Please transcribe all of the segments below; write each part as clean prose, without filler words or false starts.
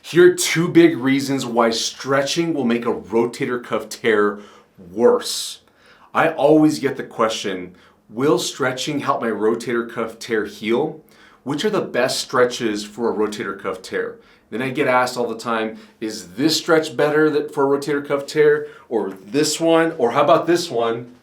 Here are two big reasons why stretching will make a rotator cuff tear worse. I always get the question, will stretching help my rotator cuff tear heal? Which are the best stretches for a rotator cuff tear? Then I get asked all the time, is this stretch better for a rotator cuff tear, or this one, or how about this one?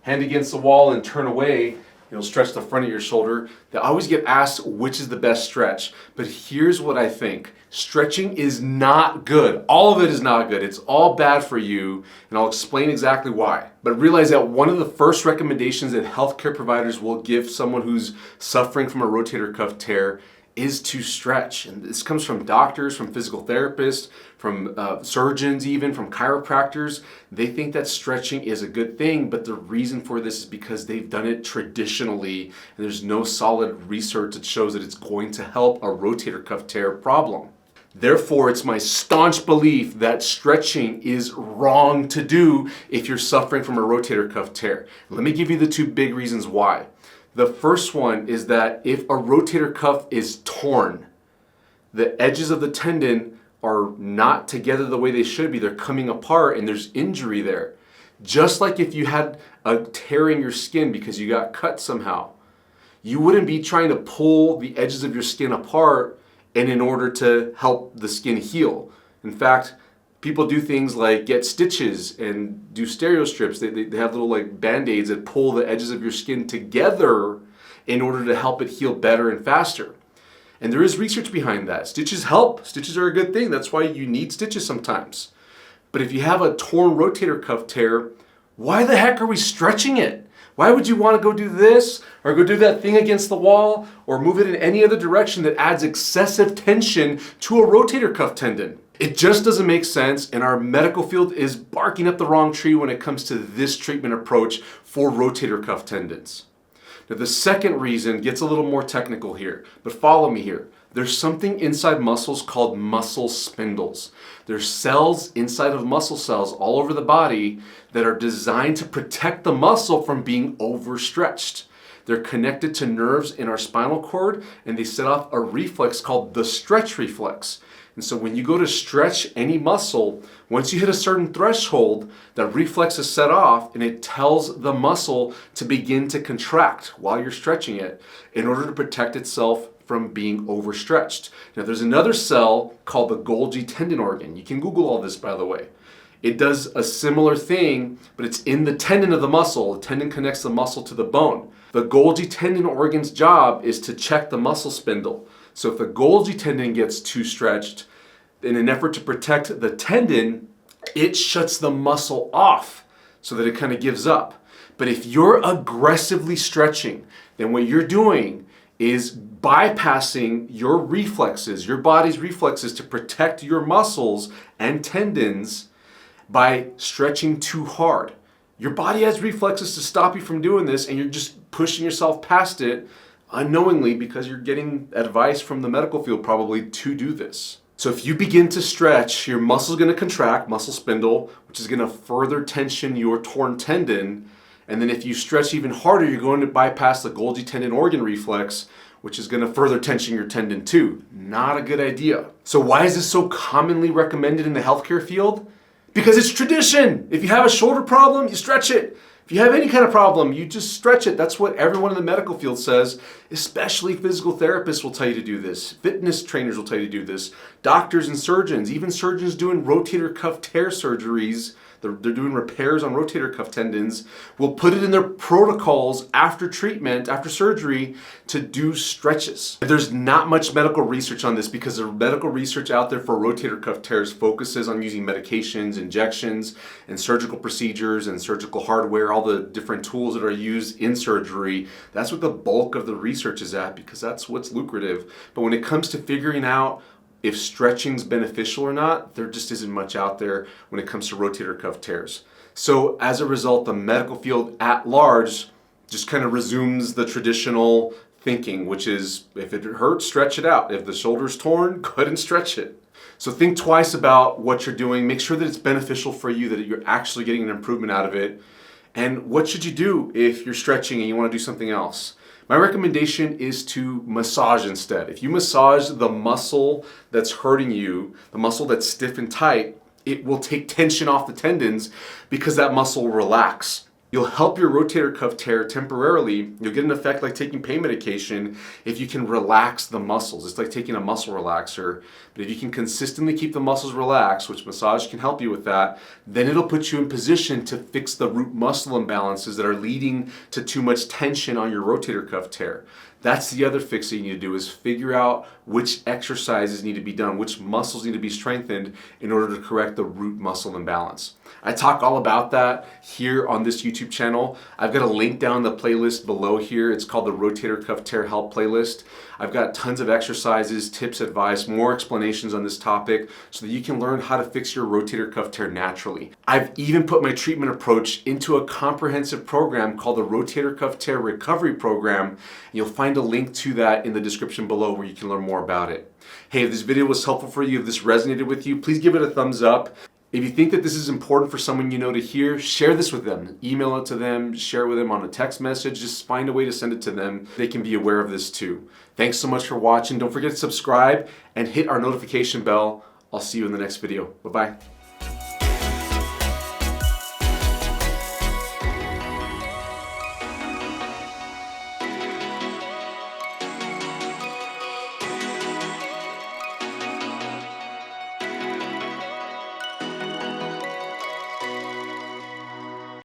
Hand against the wall and turn away. Stretch the front of your shoulder. They always get asked which is the best stretch. But here's what I think. Stretching is not good. All of it is not good. It's all bad for you, and I'll explain exactly why. But realize that one of the first recommendations that healthcare providers will give someone who's suffering from a rotator cuff tear is to stretch. And this comes from doctors, from physical therapists, from surgeons, even from chiropractors. They think that stretching is a good thing, but the reason for this is because they've done it traditionally, and there's no solid research that shows that it's going to help a rotator cuff tear problem. Therefore, it's my staunch belief that stretching is wrong to do if you're suffering from a rotator cuff tear. Let me give you the two big reasons why. The first one is that if a rotator cuff is torn, the edges of the tendon are not together the way they should be. They're coming apart and there's injury there. Just like if you had a tear in your skin because you got cut somehow, you wouldn't be trying to pull the edges of your skin apart and in order to help the skin heal. In fact, people do things like get stitches and do stereo strips. They have little like band-aids that pull the edges of your skin together in order to help it heal better and faster. And there is research behind that. Stitches help. Stitches are a good thing. That's why you need stitches sometimes. But if you have a torn rotator cuff tear, why the heck are we stretching it? Why would you want to go do this or go do that thing against the wall or move it in any other direction that adds excessive tension to a rotator cuff tendon? It just doesn't make sense, and our medical field is barking up the wrong tree when it comes to this treatment approach for rotator cuff tendons. Now, the second reason gets a little more technical here, but follow me here. There's something inside muscles called muscle spindles. There's cells inside of muscle cells all over the body that are designed to protect the muscle from being overstretched. They're connected to nerves in our spinal cord, and they set off a reflex called the stretch reflex. And so when you go to stretch any muscle, once you hit a certain threshold, that reflex is set off and it tells the muscle to begin to contract while you're stretching it in order to protect itself from being overstretched. Now there's another cell called the Golgi tendon organ. You can Google all this, by the way. It does a similar thing, but it's in the tendon of the muscle. The tendon connects the muscle to the bone. The Golgi tendon organ's job is to check the muscle spindle. So if the Golgi tendon gets too stretched, in an effort to protect the tendon, it shuts the muscle off so that it kind of gives up. But if you're aggressively stretching, then what you're doing is bypassing your reflexes, your body's reflexes to protect your muscles and tendons by stretching too hard. Your body has reflexes to stop you from doing this, and you're just pushing yourself past it unknowingly because you're getting advice from the medical field probably to do this. So if you begin to stretch, your muscle is going to contract, muscle spindle, which is going to further tension your torn tendon. And then if you stretch even harder, you're going to bypass the Golgi tendon organ reflex, which is going to further tension your tendon too. Not a good idea. So why is this so commonly recommended in the healthcare field? Because it's tradition. If you have a shoulder problem, you stretch it. If you have any kind of problem, you just stretch it. That's what everyone in the medical field says, especially physical therapists will tell you to do this. Fitness trainers will tell you to do this. Doctors and surgeons, even surgeons doing rotator cuff tear surgeries, they're doing repairs on rotator cuff tendons, will put it in their protocols after treatment, after surgery, to do stretches. There's not much medical research on this because the medical research out there for rotator cuff tears focuses on using medications, injections, and surgical procedures and surgical hardware, all the different tools that are used in surgery. That's what the bulk of the research is at because that's what's lucrative. But when it comes to figuring out if stretching's beneficial or not, there just isn't much out there when it comes to rotator cuff tears. So as a result, the medical field at large just kind of resumes the traditional thinking, which is if it hurts, stretch it out. If the shoulder's torn, go ahead and stretch it. So think twice about what you're doing. Make sure that it's beneficial for you, that you're actually getting an improvement out of it. And what should you do if you're stretching and you want to do something else? My recommendation is to massage instead. If you massage the muscle that's hurting you, the muscle that's stiff and tight, it will take tension off the tendons because that muscle will relax. You'll help your rotator cuff tear temporarily. You'll get an effect like taking pain medication if you can relax the muscles. It's like taking a muscle relaxer. But if you can consistently keep the muscles relaxed, which massage can help you with that, then it'll put you in position to fix the root muscle imbalances that are leading to too much tension on your rotator cuff tear. That's the other fix that you need to do, is figure out which exercises need to be done, which muscles need to be strengthened in order to correct the root muscle imbalance. I talk all about that here on this YouTube channel. I've got a link down the playlist below here. It's called the Rotator Cuff Tear Help playlist. I've got tons of exercises, tips, advice, more explanations on this topic so that you can learn how to fix your rotator cuff tear naturally. I've even put my treatment approach into a comprehensive program called the Rotator Cuff Tear Recovery Program. You'll find a link to that in the description below where you can learn more about it. Hey, if this video was helpful for you, if this resonated with you, please give it a thumbs up. If you think that this is important for someone you know to hear, share this with them. Email it to them, share it with them on a text message. Just find a way to send it to them. They can be aware of this too. Thanks so much for watching. Don't forget to subscribe and hit our notification bell. I'll see you in the next video. Bye-bye.